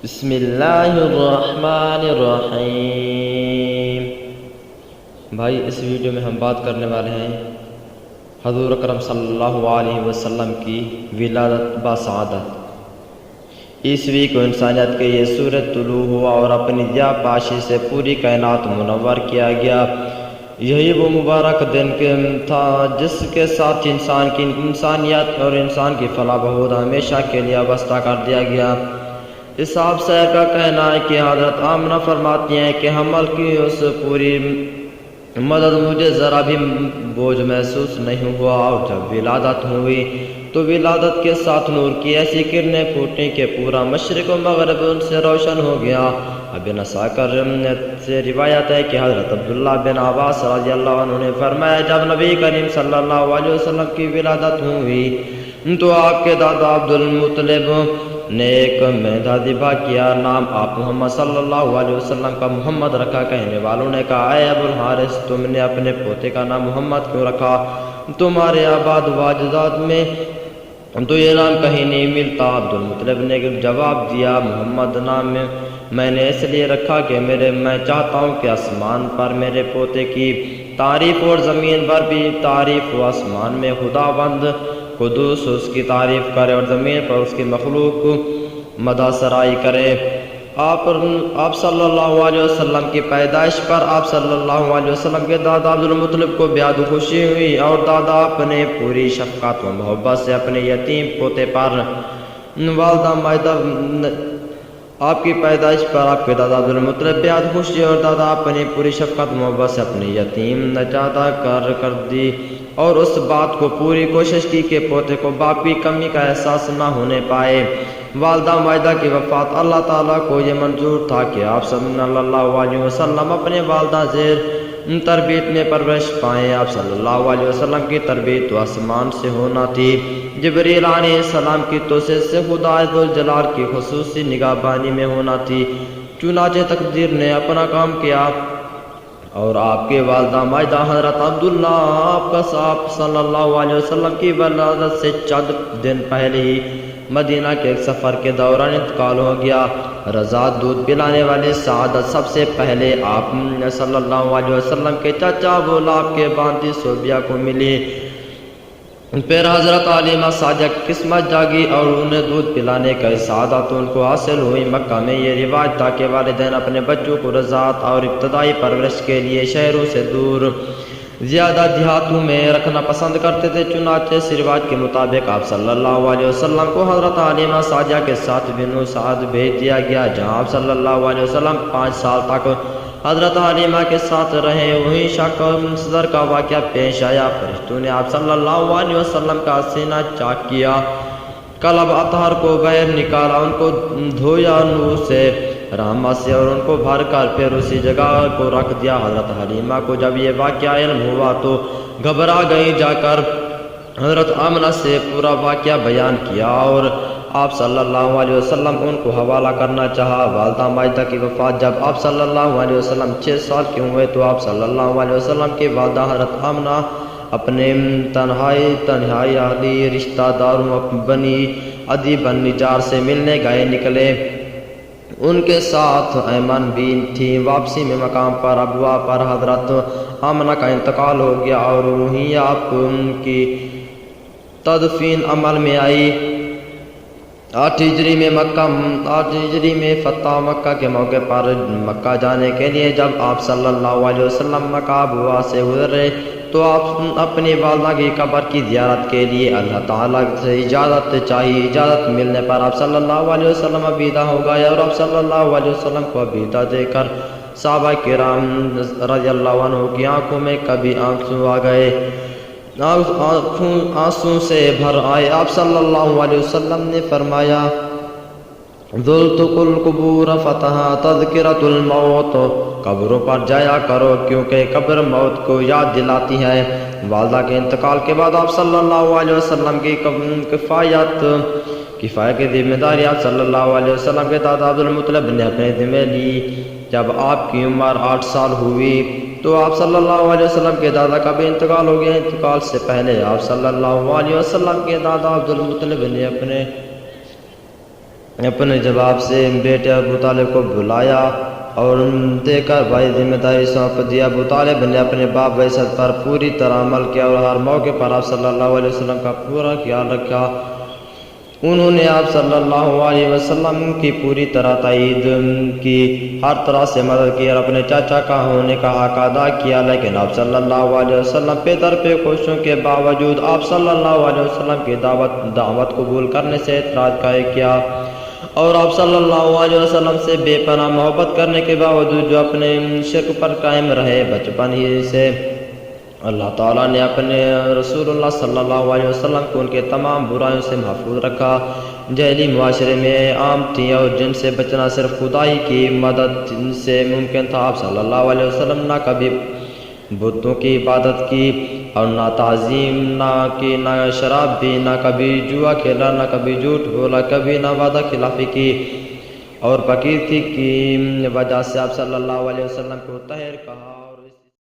بسم اللہ الرحمن الرحیم۔ بھائی اس ویڈیو میں ہم بات کرنے والے ہیں حضور اکرم صلی اللہ علیہ وسلم کی ولادت با سعدت۔ عیسوی کو انسانیت کے یہ سورج طلوع ہوا اور اپنی ضیاء پاشی سے پوری کائنات منور کیا گیا۔ یہی وہ مبارک دن تھا جس کے ساتھ انسان کی انسانیت اور انسان کی فلاح بہبود ہمیشہ کے لیے وابستہ کر دیا گیا۔ اسحاق صاحب کا کہنا ہے کہ حضرت آمنہ فرماتی ہیں کہ حمل کی اس پوری مدد مجھے ذرا بھی بوجھ محسوس نہیں ہوا، اور جب ولادت ہوئی تو ولادت کے ساتھ نور کی ایسی کرنیں پھوٹیں کہ پورا مشرق و مغرب ان سے روشن ہو گیا۔ ابن عساکر سے روایت ہے کہ حضرت عبداللہ بن عباس رضی اللہ عنہ نے فرمایا جب نبی کریم صلی اللہ علیہ وسلم کی ولادت ہوئی تو آپ کے دادا عبد المطلب نے ایک میدہ ذبح کیا، نام آپ محمد صلی اللہ علیہ وسلم کا محمد رکھا۔ کہنے والوں نے کہا اے ابو الحارث، تم نے اپنے پوتے کا نام محمد کیوں رکھا؟ تمہارے آباد و اجداد میں تو یہ نام کہیں نہیں ملتا۔ عبد المطلب نے جواب دیا محمد نام میں نے اس لیے رکھا کہ میں چاہتا ہوں کہ آسمان پر میرے پوتے کی تعریف اور زمین پر بھی تعریف ہو۔ آسمان میں خداوند قدوس اس کی تعریف کرے اور زمین پر اس کی مخلوق مدح سرائی کرے۔ آپ صلی اللہ علیہ وسلم کی پیدائش پر آپ صلی اللہ علیہ وسلم کے دادا عبد المطلب کو بیاد خوشی ہوئی، اور دادا اپنے پوری شفقت و محبت سے اپنے یتیم پوتے پر والدہ مائدہ آپ کی پیدائش پر آپ کے دادا عبد المطلب بیاد خوشی اور دادا اپنی پوری شفقت محبت سے اپنے یتیم نجادہ کر دی، اور اس بات کو پوری کوشش کی کہ پوتے کو باپ کی کمی کا احساس نہ ہونے پائے۔ والدہ مائدہ کی وفات اللہ تعالیٰ کو یہ منظور تھا کہ آپ صلی اللہ علیہ وسلم اپنے والدہ زیر تربیت میں پرورش پائیں۔ آپ صلی اللہ علیہ وسلم کی تربیت تو آسمان سے ہونا تھی، جبریل علیہ السلام کی توسیع سے خدا ذوالجلال کی خصوصی نگہبانی میں ہونا تھی۔ چنانچہ تقدیر نے اپنا کام کیا اور آپ کے والدہ مائدہ حضرت عبداللہ آپ کا صاحب صلی اللہ علیہ وسلم کی ولادت سے چند دن پہلے ہی مدینہ کے ایک سفر کے دوران انتقال ہو گیا۔ رضاعت دودھ پلانے والے سعدت سب سے پہلے آپ صلی اللہ علیہ وسلم کے چچا بولاب کے باندی صوبیہ کو ملی۔ پھر حضرت علیمہ سعدیہ کی قسمت جاگی اور انہیں دودھ پلانے کا سعادت ان کو حاصل ہوئی۔ مکہ میں یہ روایت تھا کہ والدین اپنے بچوں کو رضاعت اور ابتدائی پرورش کے لیے شہروں سے دور زیادہ دیہاتوں میں رکھنا پسند کرتے تھے۔ چنانچہ اس روایت کے مطابق آپ صلی اللہ علیہ وسلم کو حضرت علیمہ سعدیہ کے ساتھ بنو سعد بھیج دیا گیا، جہاں آپ صلی اللہ علیہ وسلم 5 سال تک حضرت علیمہ کے ساتھ رہے۔ وہیں شک صدر کا واقعہ پیش آیا، فرشتوں نے آپ صلی اللہ علیہ وسلم کا سینہ چاک کیا، قلب اطہر کو باہر نکالا، ان کو دھویا نور سے رحمت سے اور ان کو بھر کر پھر اسی جگہ کو رکھ دیا۔ حضرت حلیمہ کو جب یہ واقعہ علم ہوا تو گھبرا گئی، جا کر حضرت آمنہ سے پورا واقعہ بیان کیا اور آپ صلی اللہ علیہ وسلم ان کو حوالہ کرنا چاہا۔ والدہ مائدہ کی وفات جب آپ صلی اللہ علیہ وسلم 6 سال کے ہوئے تو آپ صلی اللہ علیہ وسلم کی والدہ حضرت آمنہ اپنے تنہائی اہلی رشتہ داروں بنی عدی بن نجار سے ملنے گئے نکلے۔ ان کے ساتھ ایمن بھی تھی۔ واپسی میں مقام پر ابوا پر حضرت آمنہ کا انتقال ہو گیا اور وہیں آپ کی تدفین عمل میں آئی۔ 8 ہجری میں فتح مکہ کے موقع پر مکہ جانے کے لیے جب آپ صلی اللہ علیہ وسلم مکہ ابوا سے گزرے تو آپ اپنی والدہ کی قبر کی زیارت کے لیے اللہ تعالیٰ سے اجازت چاہی۔ اجازت ملنے پر آپ صلی اللہ علیہ وسلم عبیدہ ہو گئے اور آپ صلی اللہ علیہ وسلم کو عبیدہ دے کر صحابہ کرام رضی اللہ عنہ کی آنکھوں میں کبھی آنسو آ گئے، آنسو سے بھر آئے۔ آپ صلی اللہ علیہ وسلم نے فرمایا ذلتق القبور فتح تذکرۃ الموت، قبروں پر جایا کرو کیونکہ قبر موت کو یاد دلاتی ہے۔ والدہ کے انتقال کے بعد آپ صلی اللہ علیہ وسلم کی کفایت کی ذمہ داری آپ صلی اللہ علیہ وسلم کے دادا عبد المطلب نے اپنے ذمہ لی۔ جب آپ کی عمر 8 سال ہوئی تو آپ صلی اللہ علیہ وسلم کے دادا کا بھی انتقال ہو گیا۔ انتقال سے پہلے آپ صلی اللہ علیہ وسلم کے دادا عبد المطلب نے اپنے اپنے جواب سے بیٹے ابو طالب کو بلایا اور دے کر بھائی ذمہ داری سونپ دیا۔ ابو طالب نے اپنے باپ بعثت پر پوری طرح عمل کیا اور ہر موقع پر آپ صلی اللہ علیہ وسلم کا پورا خیال رکھا۔ انہوں نے آپ صلی اللہ علیہ وسلم کی پوری طرح تائید کی، ہر طرح سے مدد کی اور اپنے چاچا کا ہونے کا حق ادا کیا، لیکن آپ صلی اللہ علیہ وسلم پہ در پہ کوششوں کے باوجود آپ صلی اللہ علیہ وسلم کی دعوت قبول کرنے سے اعتراض کیا، اور آپ صلی اللہ علیہ وسلم سے بے پناہ محبت کرنے کے باوجود جو اپنے شرک پر قائم رہے۔ بچپن ہی سے اللہ تعالیٰ نے اپنے رسول اللہ صلی اللہ علیہ وسلم کو ان کے تمام برائیوں سے محفوظ رکھا۔ جاہلی معاشرے میں عام تھیں اور جن سے بچنا صرف خدائی کی مدد سے ممکن تھا۔ آپ صلی اللہ علیہ وسلم نہ کبھی بتوں کی عبادت کی اور نہ تعظیم نہ شراب بھی، نہ کبھی جوا کھیلا، نہ کبھی جھوٹ بولا، کبھی نہ وعدہ خلافی کی، اور فقیر تھی کی وجہ سے آپ صلی اللہ علیہ وسلم کو طاہر کہا۔